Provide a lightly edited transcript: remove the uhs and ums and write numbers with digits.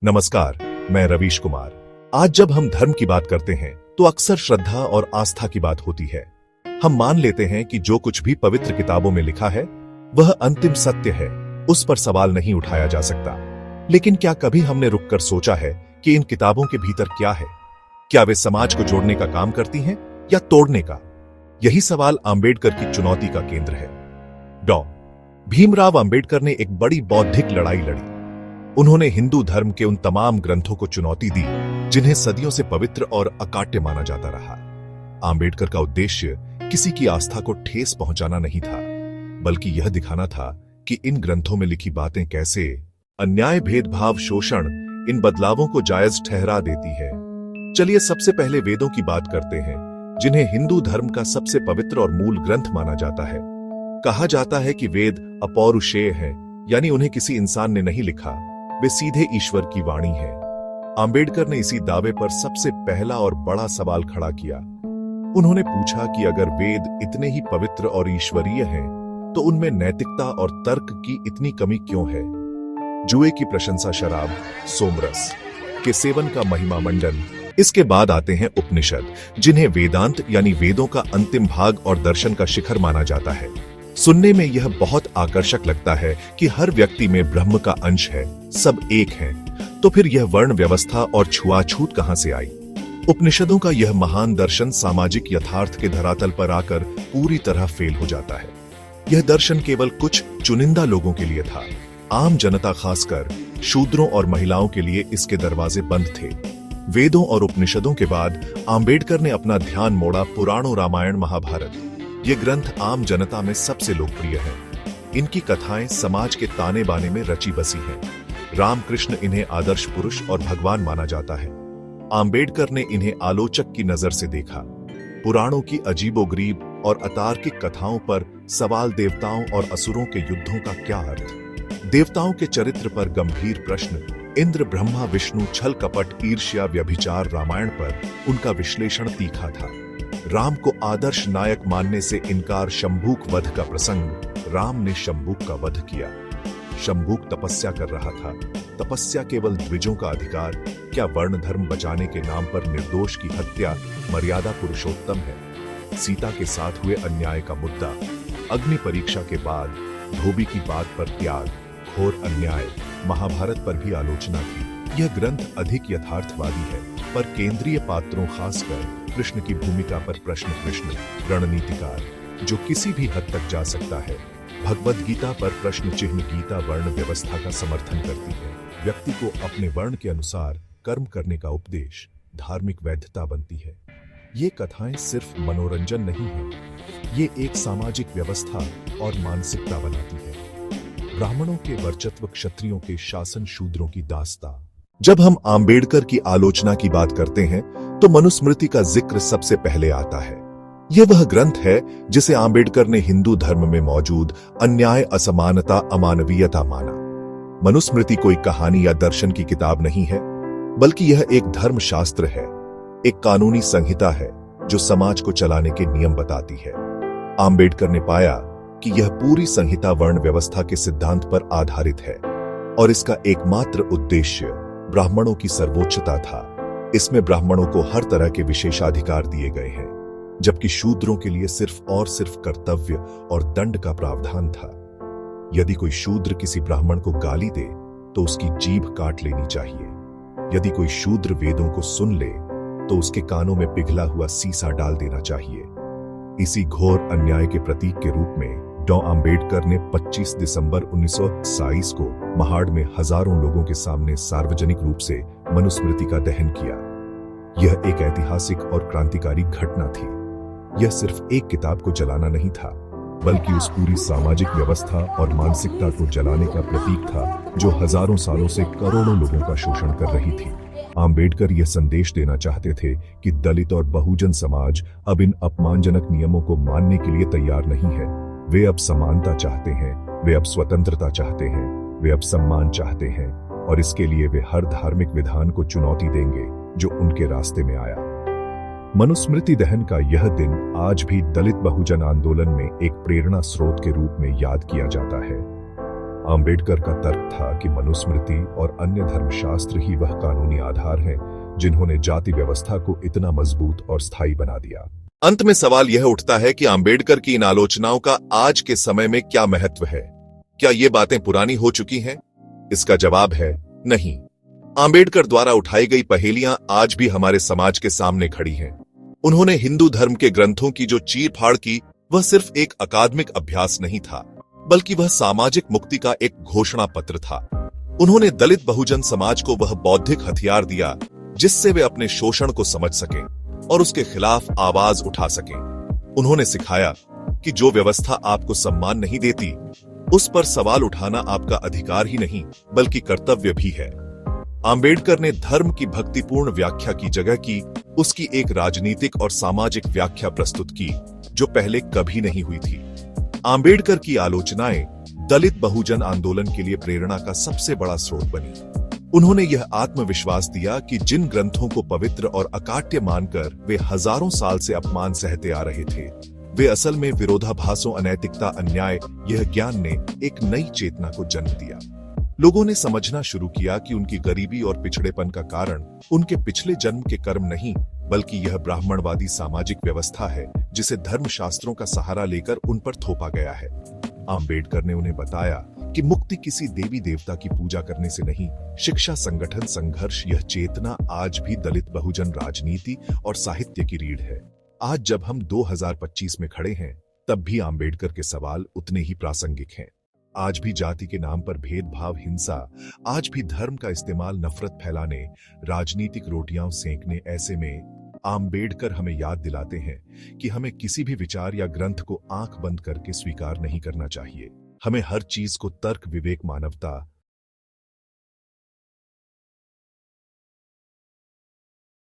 नमस्कार, मैं रवीश कुमार। आज जब हम धर्म की बात करते हैं तो अक्सर श्रद्धा और आस्था की बात होती है। हम मान लेते हैं कि जो कुछ भी पवित्र किताबों में लिखा है वह अंतिम सत्य है, उस पर सवाल नहीं उठाया जा सकता। लेकिन क्या कभी हमने रुककर सोचा है कि इन किताबों के भीतर क्या है? क्या वे समाज को जोड़ने का काम करती हैं या तोड़ने का? यही सवाल आंबेडकर की चुनौती का केंद्र है। डॉ. भीमराव आंबेडकर ने एक बड़ी बौद्धिक लड़ाई लड़ी। उन्होंने हिंदू धर्म के उन तमाम ग्रंथों को चुनौती दी जिन्हें सदियों से पवित्र और अकाट्य माना जाता रहा। आंबेडकर का उद्देश्य किसी की आस्था को ठेस पहुंचाना नहीं था, बल्कि यह दिखाना था कि इन ग्रंथों में लिखी बातें कैसे अन्याय, भेदभाव, शोषण, इन बदलावों को जायज ठहरा देती है। चलिए सबसे पहले वेदों की बात करते हैं, जिन्हें हिंदू धर्म का सबसे पवित्र और मूल ग्रंथ माना जाता है। कहा जाता है कि वेद अपौरुषेय हैं, यानी उन्हें किसी इंसान ने नहीं लिखा, वे सीधे ईश्वर की वाणी है। आंबेडकर ने इसी दावे पर सबसे पहला और बड़ा सवाल खड़ा किया। उन्होंने पूछा कि अगर वेद इतने ही पवित्र और ईश्वरीय हैं, तो उनमें नैतिकता और तर्क की इतनी कमी क्यों है? जुए की प्रशंसा, शराब, सोमरस के सेवन का महिमा मंडन। इसके बाद आते हैं उपनिषद, जिन्हें वेदांत यानी वेदों का अंतिम भाग और दर्शन का शिखर माना जाता है। सुनने में यह बहुत आकर्षक लगता है कि हर व्यक्ति में ब्रह्म का अंश है, सब एक हैं। तो फिर यह वर्ण व्यवस्था और छुआछूत कहां से आई? उपनिषदों का यह महान दर्शन सामाजिक यथार्थ के धरातल पर आकर पूरी तरह फेल हो जाता है। यह दर्शन केवल कुछ चुनिंदा लोगों के लिए था। आम जनता, खासकर शूद्रों और महिलाओं के लिए इसके दरवाजे बंद थे। वेदों और उपनिषदों के बाद आंबेडकर ने अपना ध्यान मोड़ा पुराणों, रामायण, महाभारत। ये ग्रंथ आम जनता में सबसे लोकप्रिय हैं। इनकी कथाएं समाज के ताने बाने में रची बसी हैं। रामकृष्ण इन्हें आदर्श पुरुष और भगवान माना जाता है। आंबेडकर ने इन्हें आलोचक की नजर से देखा। पुराणों की अजीबोगरीब और अतार्किक कथाओं पर सवाल, देवताओं और असुरों के युद्धों का क्या अर्थ? देवताओं के चरित्र पर गंभीर प्रश्न, इंद्र, ब्रह्मा, विष्णु, छल, कपट, ईर्ष्या, व्यभिचार। रामायण पर उनका विश्लेषण तीखा था। राम को आदर्श नायक मानने से इनकार। शंभूक वध का प्रसंग, राम ने शंभूक का वध किया। शंभूक तपस्या कर रहा था। तपस्या केवल द्विजों का अधिकार। क्या वर्ण धर्म बचाने के नाम पर निर्दोष की हत्या मर्यादा पुरुषोत्तम है? सीता के साथ हुए अन्याय का मुद्दा, अग्नि परीक्षा के बाद धोबी की बात पर त्याग, घोर अन्याय। महाभारत पर भी आलोचना थी। यह ग्रंथ अधिक यथार्थवादी है, पर केंद्रीय पात्रों, खासकर कृष्ण की भूमिका पर प्रश्न। कृष्ण रणनीतिकार जो किसी भी हद तक जा सकता है। भगवद गीता पर प्रश्न चिन्ह। गीता वर्ण व्यवस्था का समर्थन करती है। व्यक्ति को अपने वर्ण के अनुसार कर्म करने का उपदेश। धार्मिक वैधता बनती है। ये कथाएं सिर्फ मनोरंजन नहीं है, ये एक सामाजिक व्यवस्था और मानसिकता बनाती है। ब्राह्मणों के वर्चस्व, क्षत्रियों के शासन, शूद्रों की दास्ता। जब हम आंबेडकर की आलोचना की बात करते हैं तो मनुस्मृति का जिक्र सबसे पहले आता है। यह वह ग्रंथ है जिसे आंबेडकर ने हिंदू धर्म में मौजूद अन्याय, असमानता, अमानवीयता माना। मनुस्मृति कोई कहानी या दर्शन की किताब नहीं है, बल्कि यह एक धर्मशास्त्र है, एक कानूनी संहिता है जो समाज को चलाने के नियम बताती है। आंबेडकर ने पाया कि यह पूरी संहिता वर्ण व्यवस्था के सिद्धांत पर आधारित है और इसका एकमात्र उद्देश्य ब्राह्मणों की सर्वोच्चता था। इसमें ब्राह्मणों को हर तरह के विशेषाधिकार दिए गए हैं, जबकि शूद्रों के लिए सिर्फ और सिर्फ कर्तव्य और दंड का प्रावधान था। यदि कोई शूद्र किसी ब्राह्मण को गाली दे तो उसकी जीभ काट लेनी चाहिए। यदि कोई शूद्र वेदों को सुन ले तो उसके कानों में पिघला हुआ सीसा डाल देना चाहिए। इसी घोर अन्याय के प्रतीक के रूप में डॉ. आंबेडकर ने 25 दिसंबर 1927 को महाड़ में हजारों लोगों के सामने सार्वजनिक रूप से मनुस्मृति का दहन किया। यह एक ऐतिहासिक और क्रांतिकारी घटना थी। यह सिर्फ एक किताब को जलाना नहीं था, बल्कि उस पूरी सामाजिक व्यवस्था और मानसिकता को जलाने का प्रतीक था जो हजारों सालों से करोड़ों लोगों का शोषण कर रही थी। आंबेडकर यह संदेश देना चाहते थे कि दलित और बहुजन समाज अब इन अपमानजनक नियमों को मानने के लिए तैयार नहीं है। वे अब समानता चाहते हैं, वे अब स्वतंत्रता चाहते हैं, वे अब सम्मान चाहते हैं, और इसके लिए वे हर धार्मिक विधान को चुनौती देंगे जो उनके रास्ते में आया। मनुस्मृति दहन का यह दिन आज भी दलित बहुजन आंदोलन में एक प्रेरणा स्रोत के रूप में याद किया जाता है। आम्बेडकर का तर्क था कि मनुस्मृति और अन्य धर्मशास्त्र ही वह कानूनी आधार हैं जिन्होंने जाति व्यवस्था को इतना मजबूत और स्थायी बना दिया। अंत में सवाल यह उठता है कि आम्बेडकर की इन आलोचनाओं का आज के समय में क्या महत्व है? क्या ये बातें पुरानी हो चुकी हैं? इसका जवाब है नहीं। आम्बेडकर द्वारा उठाई गई पहेलियां आज भी हमारे समाज के सामने खड़ी हैं। उन्होंने हिंदू धर्म के ग्रंथों की जो चीर-फाड़ की, वह सिर्फ एक अकादमिक अभ्यास नहीं था, बल्कि वह सामाजिक मुक्ति का एक घोषणा पत्र था। उन्होंने दलित बहुजन समाज को वह बौद्धिक हथियार दिया जिससे वे अपने शोषण को समझ सकें और उसके खिलाफ आवाज उठा सकें। उन्होंने सिखाया कि जो व्यवस्था आपको सम्मान नहीं देती, उस पर सवाल उठाना आपका अधिकार ही नहीं बल्कि कर्तव्य भी है। आम्बेडकर ने धर्म की भक्तिपूर्ण व्याख्या की जगह की उसकी एक राजनीतिक और सामाजिक व्याख्या प्रस्तुत की जो पहले कभी नहीं हुई थी। आम्बेडकर की आलोचनाएं दलित बहुजन आंदोलन के लिए प्रेरणा का सबसे बड़ा स्रोत बनी। उन्होंने यह आत्मविश्वास दिया कि जिन ग्रंथों को पवित्र और अकाट्य मानकर वे हजारों साल से अपमान सहते आ रहे थे, वे असल में विरोधाभासों, अनैतिकता, अन्याय, यह ज्ञान ने एक नई चेतना को जन्म दिया। लोगों ने समझना शुरू किया कि उनकी गरीबी और पिछड़ेपन का कारण उनके पिछले जन्म के कर्म नहीं, बल्कि यह ब्राह्मणवादी सामाजिक व्यवस्था है जिसे धर्मशास्त्रों का सहारा लेकर उन पर थोपा गया है। आम्बेडकर ने उन्हें बताया कि मुक्ति किसी देवी देवता की पूजा करने से नहीं, शिक्षा, संगठन, संघर्ष, यह चेतना आज भी दलित बहुजन राजनीति और साहित्य की रीढ़ है। आज जब हम 2025 में खड़े हैं, तब भी आम्बेडकर के सवाल उतने ही प्रासंगिक हैं। आज भी जाति के नाम पर भेदभाव, हिंसा, आज भी धर्म का इस्तेमाल नफरत फैलाने, राजनीतिक रोटियां सेंकने। ऐसे में आम्बेडकर हमें याद दिलाते हैं कि हमें किसी भी विचार या ग्रंथ को आंख बंद करके स्वीकार नहीं करना चाहिए। हमें हर चीज को तर्क, विवेक, मानवता